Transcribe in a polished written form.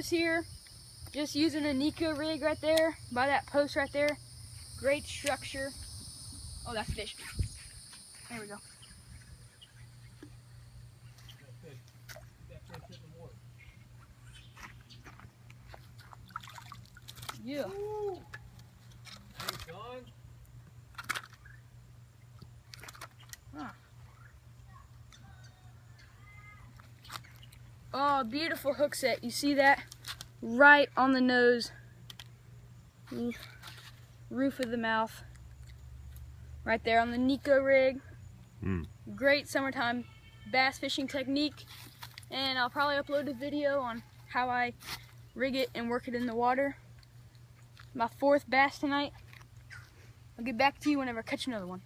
nose here, just using a Niko rig right there by that post right there. Great structure. Oh, that's fish. There we go. Yeah. Thanks, John. Huh. Oh, beautiful hook set. You see that? Right on the nose. Roof of the mouth. Right there on the Niko rig. Great summertime bass fishing technique. And I'll probably upload a video on how I rig it and work it in the water. My 4th bass tonight. I'll get back to you whenever I catch another one.